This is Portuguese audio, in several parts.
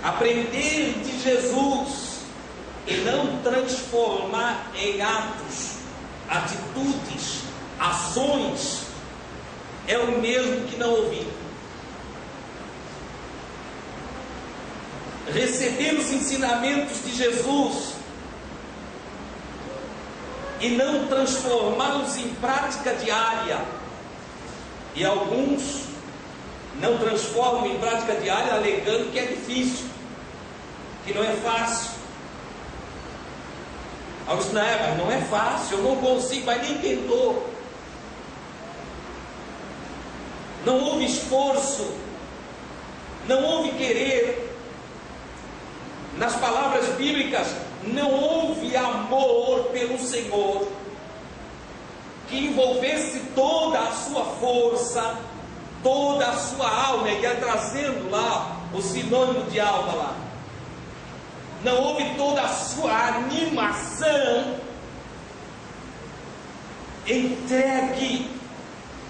Aprender de Jesus e não transformar em atos, atitudes, ações, é o mesmo que não ouvir. Receber os ensinamentos de Jesus e não transformá-los em prática diária, e alguns não transformam em prática diária alegando que é difícil, que não é fácil. Alguns dizem, mas não é fácil, eu não consigo, mas nem tentou. Não houve esforço, não houve querer. Nas palavras bíblicas, não houve amor pelo Senhor que envolvesse toda a sua força, toda a sua alma, e ia trazendo lá o sinônimo de alma lá. Não houve toda a sua animação entregue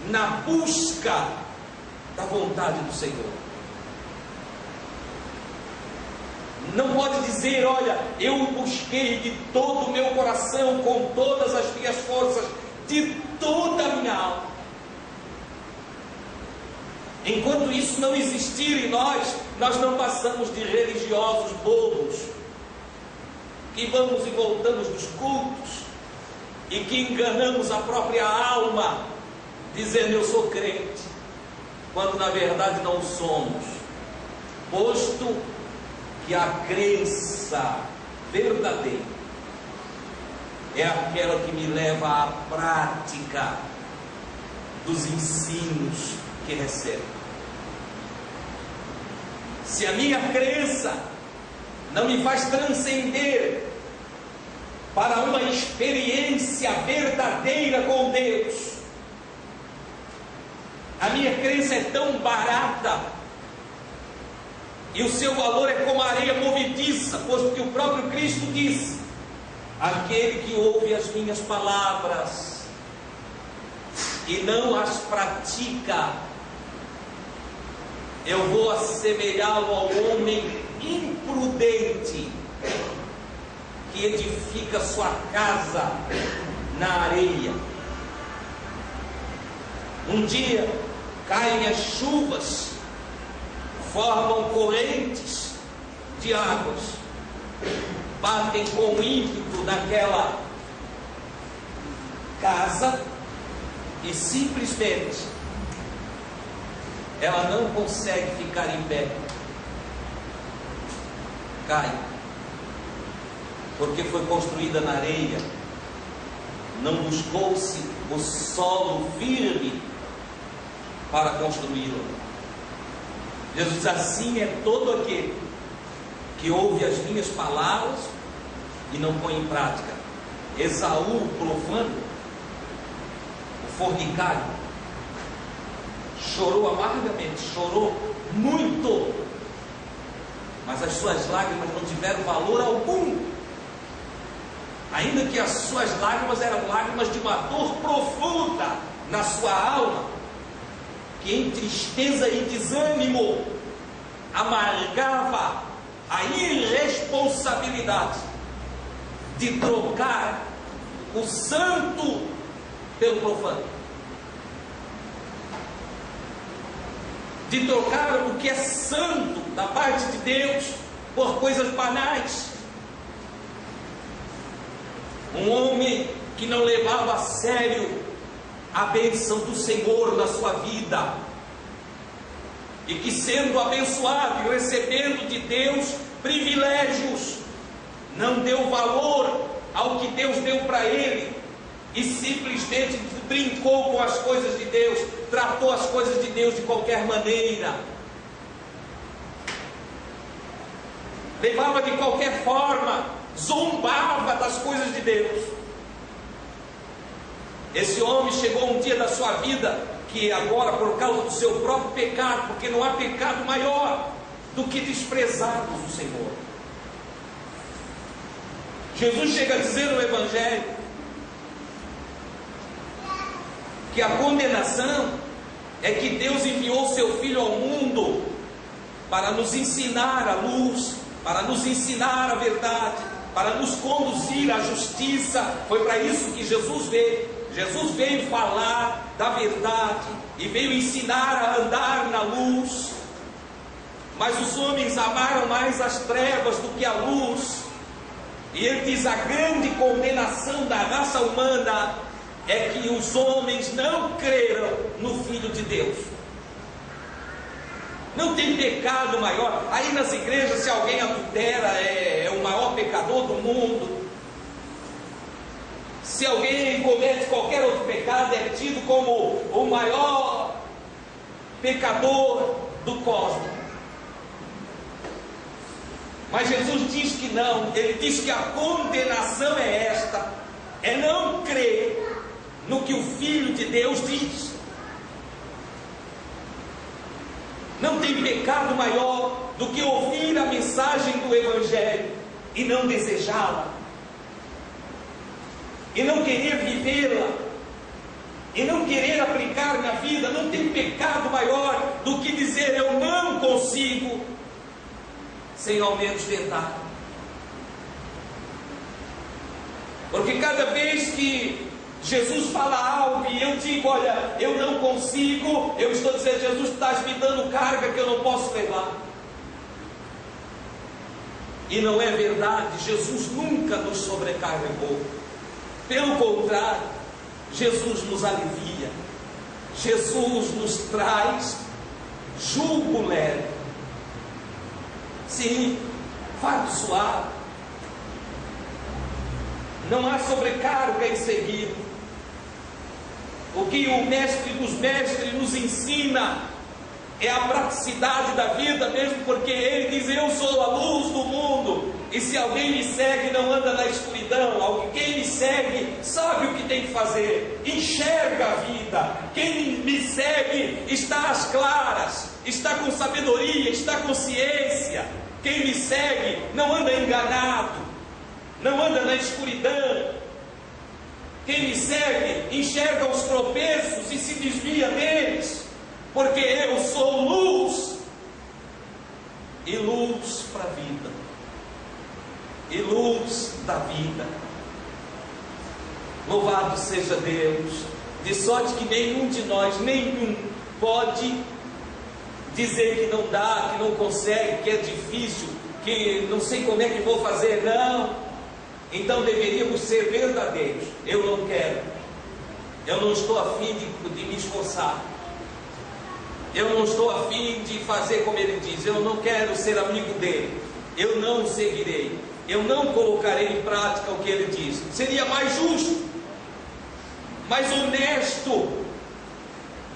na busca da vontade do Senhor. Não pode dizer, olha, eu busquei de todo o meu coração, com todas as minhas forças, de toda a minha alma. Enquanto isso não existir em nós, nós não passamos de religiosos bobos, que vamos e voltamos dos cultos, e que enganamos a própria alma, dizendo eu sou crente, quando na verdade não somos, posto que a crença verdadeira é aquela que me leva à prática dos ensinos que recebo. Se a minha crença não me faz transcender para uma experiência verdadeira com Deus, a minha crença é tão barata, e o seu valor é como a areia movediça, pois que o próprio Cristo disse, aquele que ouve as minhas palavras e não as pratica, eu vou assemelhá-lo ao homem imprudente, que edifica sua casa na areia. Um dia caem as chuvas, formam correntes de águas, batem com ímpeto naquela casa e simplesmente ela não consegue ficar em pé, cai, porque foi construída na areia, não buscou-se o solo firme para construí-la. Jesus diz, assim é todo aquele que ouve as minhas palavras e não põe em prática. Esaú, o profano, o fornicário, chorou amargamente, chorou muito, mas as suas lágrimas não tiveram valor algum, ainda que as suas lágrimas eram lágrimas de uma dor profunda na sua alma, que em tristeza e desânimo amargava a irresponsabilidade de trocar o santo pelo profano, de trocar o que é santo da parte de Deus por coisas banais. Um homem que não levava a sério a bênção do Senhor na sua vida, e que, sendo abençoado e recebendo de Deus privilégios, não deu valor ao que Deus deu para ele, e simplesmente brincou com as coisas de Deus, tratou as coisas de Deus de qualquer maneira, levava de qualquer forma, zombava das coisas de Deus. Esse homem chegou um dia da sua vida que agora, por causa do seu próprio pecado, porque não há pecado maior do que desprezarmos o Senhor. Jesus chega a dizer no Evangelho que a condenação é que Deus enviou seu Filho ao mundo para nos ensinar a luz, para nos ensinar a verdade, para nos conduzir à justiça. Foi para isso que Jesus veio. Jesus veio falar da verdade e veio ensinar a andar na luz. Mas os homens amaram mais as trevas do que a luz. E ele diz: a grande condenação da raça humana é que os homens não creram no Filho de Deus. Não tem pecado maior. Aí nas igrejas, se alguém adultera, é o maior pecador do mundo. Se alguém comete qualquer outro pecado, é tido como o maior pecador do cosmos. Mas Jesus diz que não. Ele diz que a condenação é esta: é não crer no que o Filho de Deus diz. Não tem pecado maior do que ouvir a mensagem do Evangelho e não desejá-la, e não querer vivê-la, e não querer aplicar na vida. Não tem pecado maior do que dizer: eu não consigo, sem ao menos tentar. Porque cada vez que Jesus fala algo e eu digo: olha, eu não consigo, eu estou dizendo: Jesus, estás me dando carga que eu não posso levar. E não é verdade. Jesus nunca nos sobrecarregou. Pelo contrário, Jesus nos alivia. Jesus nos traz jugo leve. Sim, fardo suave. Não há sobrecarga em seguir. O que o mestre dos mestres nos ensina é a praticidade da vida mesmo, porque ele diz: eu sou a luz do mundo, e se alguém me segue não anda na escuridão. Quem me segue sabe o que tem que fazer, enxerga a vida. Quem me segue está às claras, está com sabedoria, está com ciência. Quem me segue não anda enganado, não anda na escuridão. Quem me segue enxerga os tropeços e se desvia deles, porque eu sou luz, e luz para a vida, e luz da vida. Louvado seja Deus, de sorte que nenhum de nós, pode dizer que não dá, que não consegue, que é difícil, que não sei como é que vou fazer. Não. Então deveríamos ser verdadeiros. Eu não quero, eu não estou a fim de me esforçar, eu não estou a fim de fazer como ele diz, eu não quero ser amigo dele, eu não o seguirei, eu não colocarei em prática o que ele diz. Seria mais justo, mais honesto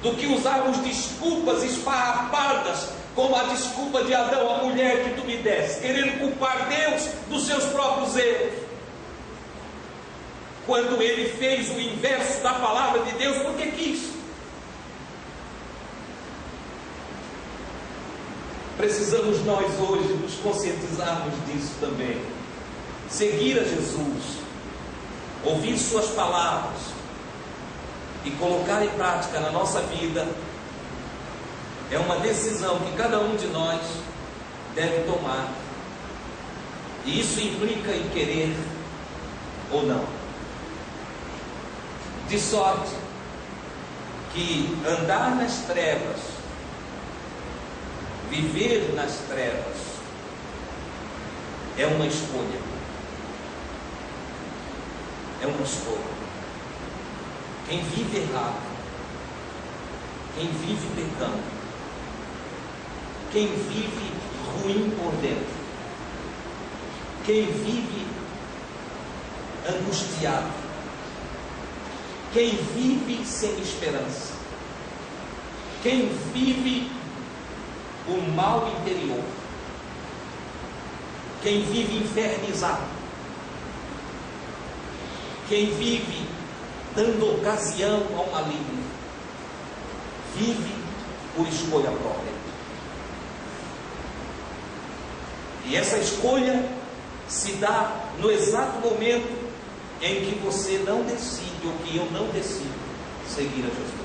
do que usarmos desculpas esfarrapadas, como a desculpa de Adão: a mulher que tu me deste, querendo culpar Deus dos seus próprios erros, quando ele fez o inverso da palavra de Deus porque quis. Precisamos nós hoje nos conscientizarmos disso também. Seguir a Jesus, ouvir suas palavras e colocar em prática na nossa vida é uma decisão que cada um de nós deve tomar. E isso implica em querer ou não. De sorte que andar nas trevas, viver nas trevas, é uma escolha. É uma escolha. Quem vive errado, quem vive pecando, quem vive ruim por dentro, quem vive angustiado, quem vive sem esperança, quem vive o mal interior, quem vive infernizado, quem vive dando ocasião ao maligno, vive por escolha própria. E essa escolha se dá no exato momento em que você não decide, ou que eu não decido seguir a Jesus.